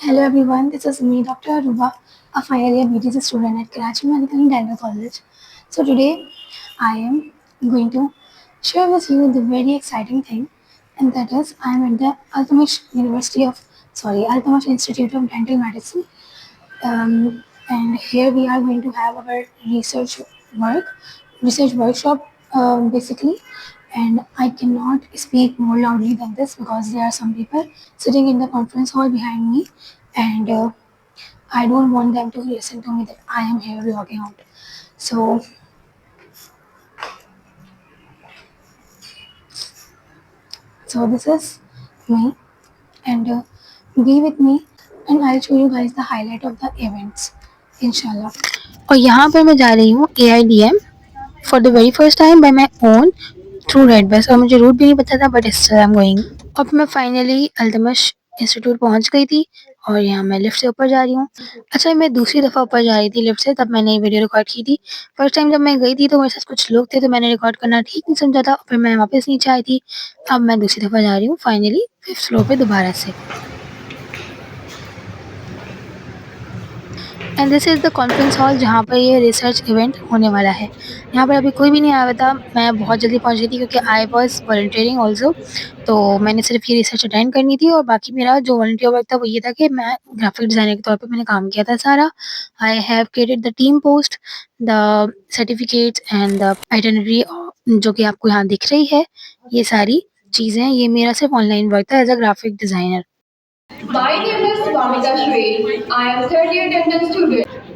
Hello everyone, this is me, Dr. Aruba, a final year BTC student at Karachi Medical Dental College. So today I am going to share with you the very exciting thing, and that is I am at the Altamash Institute of Dental Medicine, and here we are going to have our work, research workshop basically. And I cannot speak more loudly than this because there are some people sitting in the conference hall behind me, and I don't want them to listen to me that I am here logging out. So, so this is me, and be with me, and I'll show you guys the highlight of the events, inshallah. और यहाँ पर मैं जा रही हूँ AIDM for the very first time bye my own through red bus, और मुझे root भी नहीं पता था, but still I am going. और फिर मैं फाइनली अल्तमश इंस्टीट्यूट पहुंच गई थी, और यहाँ मैं लिफ्ट से ऊपर जा रही हूँ। अच्छा, मैं दूसरी दफ़ा ऊपर जा रही थी लिफ्ट से, तब मैंने ये वीडियो रिकॉर्ड की थी। फर्स्ट टाइम जब मैं गई थी तो मेरे साथ कुछ लोग थे, तो मैंने रिकॉर्ड करना ठीक नहीं समझा था, फिर मैं वापस नीचे आई थी। अब मैं दूसरी दफ़ा जा रही हूँ फाइनली 5th फ्लोर पे दोबारा से। And this is the conference hall जहाँ पर ये रिसर्च इवेंट होने वाला है। यहाँ पर अभी कोई भी नहीं आया हुआ था, मैं बहुत जल्दी पहुँच गई थी क्योंकि आई वॉज वॉलंटियरिंग ऑल्सो। तो मैंने सिर्फ ये रिसर्च अटेंड करनी थी, और बाकी मेरा जो वॉलंटियर वर्क था वो ये था कि मैं ग्राफिक डिज़ाइनर के तौर पे मैंने काम किया था सारा। I have created the team post, the certificates and the itinerary, जो कि आपको यहाँ दिख रही है। ये सारी चीज़ें, ये मेरा सिर्फ ऑनलाइन वर्क था as a graphic designer. My name is Vamika Shri. I am third year dental student.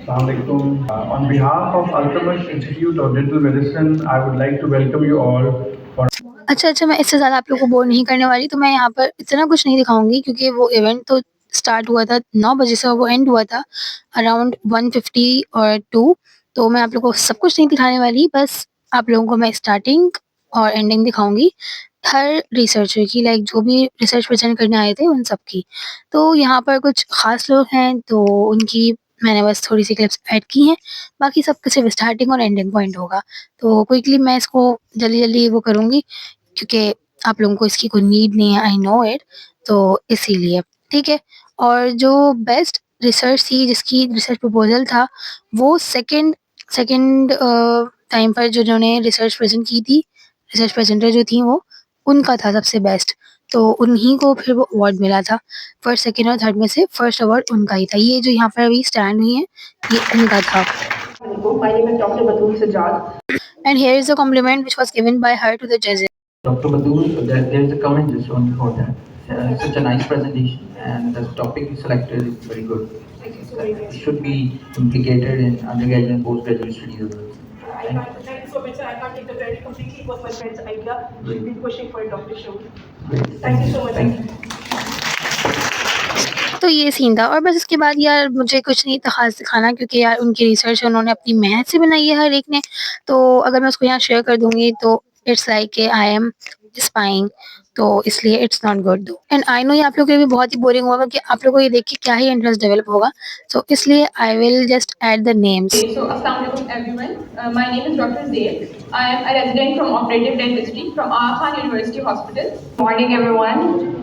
Assalamualaikum. On behalf of Altamash Institute of Dental Medicine, I would like to welcome you all for अच्छा, मैं इससे ज़्यादा आप लोगों को bore नहीं करने वाली, तो मैं यहाँ पर इतना कुछ नहीं दिखाऊँगी क्योंकि वो इवेंट तो स्टार्ट हुआ था 9 बजे से, और वो एंड हुआ था अराउंड 1:50 और 2। तो मैं आप लोगों को सब कुछ नहीं दिखाने वाली, बस आप लोगों को मैं स्टार्टिंग और एंडिंग दिखाऊँगी हर रिसर्चर की, लाइक जो भी रिसर्च प्रेज़ेंट करने आए थे उन सब की। तो यहाँ पर कुछ ख़ास लोग हैं, तो उनकी मैंने बस थोड़ी-सी क्लिप्स ऐड की हैं, बाकी सब का सिर्फ स्टार्टिंग और एंडिंग पॉइंट होगा। तो क्विकली मैं इसको जल्दी-जल्दी वो करूँगी क्योंकि आप लोगों को इसकी कोई नीड नहीं है, आई नो इट, तो इसीलिए, ठीक है। और जो बेस्ट रिसर्च थी, जिसकी रिसर्च प्रपोज़ल था, वो सेकंड सेकंड टाइम पर जिन्होंने रिसर्च प्रेज़ेंट की थी, रिसर्च प्रेज़ेंटर जो थी वो, उनका था सबसे बेस्ट। तो उन्हीं को फिर वो अवार्ड मिला था। फर्स्ट, सेकंड और थर्ड में से फर्स्ट अवार्ड उनका ही था। ये जो यहाँ पर अभी स्टैंड हुई हैं, ये उनका था। My name is Dr. Batul Sajjad. And here is a compliment which was given by her to the judges. Dr. Badul. There's a comment just on before that. Such a nice presentation, and the topic you selected is very good. It should be implicated in undergraduate and postgraduate studies as well. Thank you so much, sir. I can't take the credit completely. It was my friend's idea. She's been pushing for it, Dr. Shiv. Great. Thank you so much. Thank you. तो ये scene था, और बस इसके बाद यार मुझे कुछ नहीं था ख़ास दिखाना, क्योंकि यार उनकी रिसर्च उन्होंने अपनी मेहनत से बनाई है हर एक ने। तो अगर मैं उसको यहाँ शेयर कर दूँगी तो it's like I am spying, तो इसलिए it's not good. And I know ये आप लोगों के लिए भी बहुत ही बोरिंग होगा कि आप लोगों को ये देख के क्या ही इंटरेस्ट डेवलप होगा, सो इसलिए I will just add the names. So, Assalamualaikum everyone. My name is Dr. Zaid. I am a resident from operative dentistry from Aga Khan University Hospital. Morning everyone.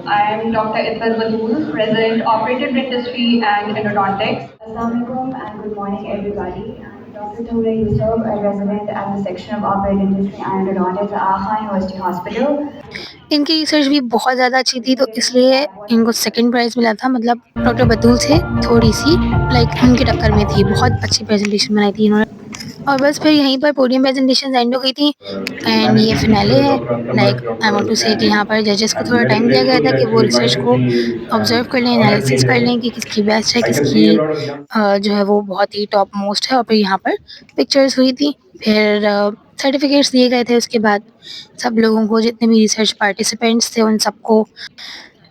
I am Dr. Izzat Batul, resident operative dentistry and endodontics. Assalamualaikum and good morning everybody. I'm Dr. Toure Yusuf, a resident at the section of operative dentistry and endodontics at Aga Khan University Hospital. इनकी research भी बहुत ज़्यादा अच्छी थी, तो इसलिए इनको second price मिला था। मतलब डॉक्टर बतूल से थोड़ी-सी लाइक उनकी टक्कर में थी। बहुत अच्छी प्रेज़ेंटेशन बनाई थी इन्होंने। और बस फिर यहीं पर पोडियम प्रेज़ेंटेशंस एंड हो गई थी, एंड ये फिनाले है। लाइक आई वांट टू से कि यहाँ पर जजेस को थोड़ा टाइम दिया गया था कि वो रिसर्च को ऑब्ज़र्व कर लें, एनालिसिस कर लें कि किसकी बेस्ट है, किसकी जो है वो बहुत ही टॉप मोस्ट है। और फिर यहाँ पर पिक्चर्स हुई थी, फिर सर्टिफ़िकेट्स दिए गए थे उसके बाद सब लोगों को, जितने भी रिसर्च पार्टिसिपेंट्स थे उन सबको।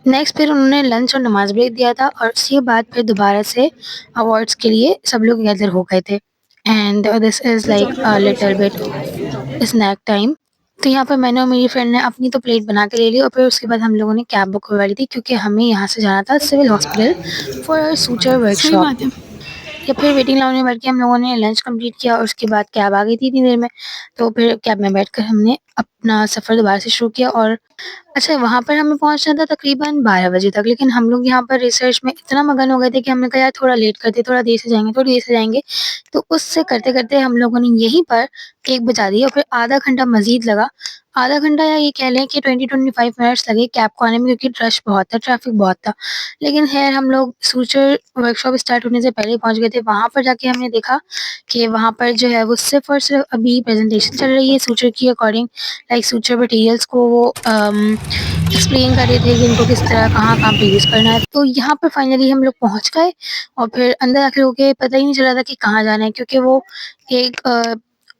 नेक्स्ट फिर उन्होंने लंच और नमाज़ ब्रेक दिया था, और उसके बाद फिर दोबारा से अवार्ड्स के लिए सब लोग गैदर हो गए थे। And this is like a little bit of snack time. तो यहाँ पर मैंने और मेरी फ्रेंड ने अपनी तो प्लेट बना के ले ली, और फिर उसके बाद हम लोगों ने कैब बुक करवा ली थी क्योंकि हमें यहाँ से जाना था civil hospital for a suture workshop. या फिर वेटिंग लाउंज में बैठ के हम लोगों ने लंच कंप्लीट किया और उसके बाद कैब आ गई थी इतनी देर में। तो फिर कैब में बैठकर हमने अपना सफ़र दोबारा से शुरू किया और अच्छा, वहाँ पर हमें पहुँचना था तकरीबन 12 बजे तक, लेकिन हम लोग यहाँ पर रिसर्च में इतना मगन हो गए थे कि हमने कहा यार थोड़ा लेट करते, थोड़ा देर से जाएँगे, थोड़ी देर से जाएँगे। तो उससे करते-करते हम लोगों ने यहीं पर 1 बजा दिया और फिर आधा घंटा मज़ीद लगा। आधा घंटा या ये कह लें कि 20-25 मिनट्स लगे कैब को आने में क्योंकि रश बहुत था, ट्रैफ़िक बहुत था। लेकिन ख़ैर हम लोग सूचर वर्कशॉप स्टार्ट होने से पहले ही पहुँच गए थे। वहाँ पर जाके हमने देखा कि वहाँ पर जो है वो सिर्फ़ और सिर्फ़ अभी प्रेज़ेंटेशन चल रही है सूचर की अकॉर्डिंग, लाइक सूचर मटीरियल्स को वो एक्सप्लेन कर रहे थे कि इनको किस तरह कहाँ-कहाँ पे यूज़ करना है। तो यहाँ पर फाइनली हम लोग पहुँच गए और फिर अंदर दाखिल होके पता ही नहीं चला था कि कहाँ जाना है क्योंकि वो एक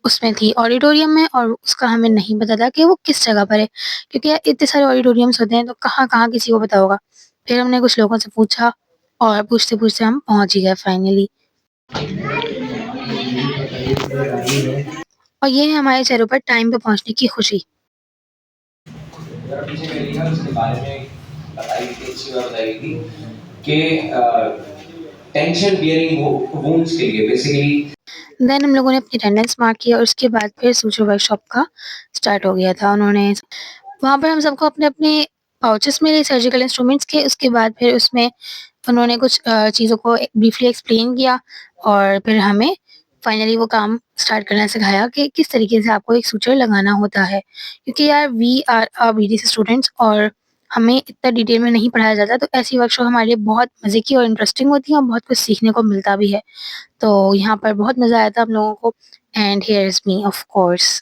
उसमें थी ऑडिटोरियम में और उसका हमें नहीं पता था कि वो किस जगह पर है क्योंकि यार इतने सारे ऑडिटोरियम्स होते हैं तो कहाँ-कहाँ किसी को पता होगा। फिर हमने कुछ लोगों से पूछा और पूछते-पूछते हम पहुँच ही गए फाइनली। और ये है हमारे चेहरों पर टाइम पे पहुँचने की खुशी। ज़रा पीछे करिएगा, उसके बारे में बताई थी, अच्छी बात बताई थी कि टेंशन बियरिंग वुंड्स के लिए बेसिकली देन हम लोगों ने अपनी अटेंडेंस मार्क किया और उसके बाद फिर सूचर वर्कशॉप का स्टार्ट हो गया था। उन्होंने वहाँ पर हम सबको अपने-अपने पाउचेस मिले सर्जिकल इंस्ट्रूमेंट्स के, उसके बाद फिर उसमें उन्होंने कुछ चीज़ों को ब्रीफली एक्सप्लेन किया और फिर हमें फाइनली वो काम स्टार्ट करना सिखाया कि किस तरीके से आपको एक सूचर लगाना होता है। क्योंकि यार वी आर बीडीसी स्टूडेंट्स और हमें इतना डिटेल में नहीं पढ़ाया जाता, तो ऐसी वर्कशॉप हमारे लिए बहुत मज़े की और इंटरेस्टिंग होती है और बहुत कुछ सीखने को मिलता भी है। तो यहाँ पर बहुत मज़ा आया था हम लोगों को and here is me of course.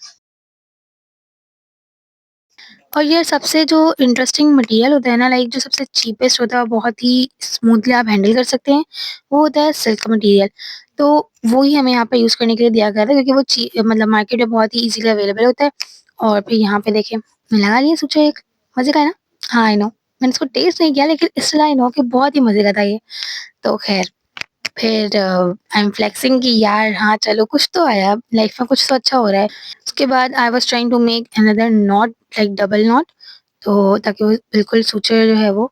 और ये सबसे जो इंटरेस्टिंग मटेरियल होता है ना लाइक जो सबसे चीपेस्ट होता है और बहुत ही स्मूथली आप हैंडल कर सकते हैं, वो होता है सिल्क का मटेरियल। तो वो ही हमें यहाँ पे यूज़ करने के लिए दिया गया था क्योंकि वो मतलब मार्केट में बहुत ही ईज़िली अवेलेबल होता है। और फिर यहाँ पे देखिए मैं लगा लिया सोचा एक मज़े का है ना? हाँ, आई नो मैंने इसको टेस्ट नहीं किया लेकिन स्टिल आई नो कि बहुत ही मज़े का था ये। तो ख़ैर फिर आई एम फ्लेक्सिंग कि यार हाँ, चलो कुछ तो आया, लाइफ में कुछ तो अच्छा हो रहा है। उसके बाद I was trying to make another knot like double knot तो ताकि वो बिल्कुल सूचर जो है वो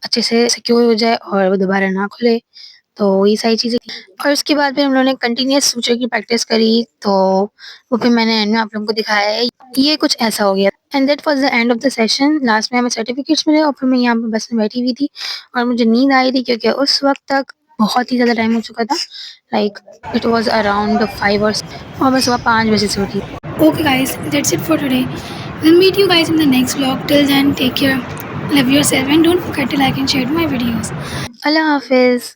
अच्छे से सिक्योर हो जाए और वो दोबारा ना खुले। तो ये सारी चीज़ें थी और उसके बाद फिर हम लोगों ने कंटिन्यूअस सूचर की प्रैक्टिस करी तो वो फिर मैंने एंड में आप लोगों को दिखाया है। ये कुछ ऐसा हो गया and that was the end of the session. Last में हमें सर्टिफिकेट्स मिले और फिर मैं यहाँ पे बस में बैठी हुई थी और मुझे नींद आई थी क्योंकि उस वक़्त तक बहुत ही ज़्यादा टाइम हो चुका था। लाइक इट वाज़ अराउंड 5 और मैं सुबह 5 बजे से उठी। Okay guys, that's it for today. We'll meet you guys in the next vlog. Till then, take care. Love yourself and don't forget to like and share my videos. Allah Hafiz.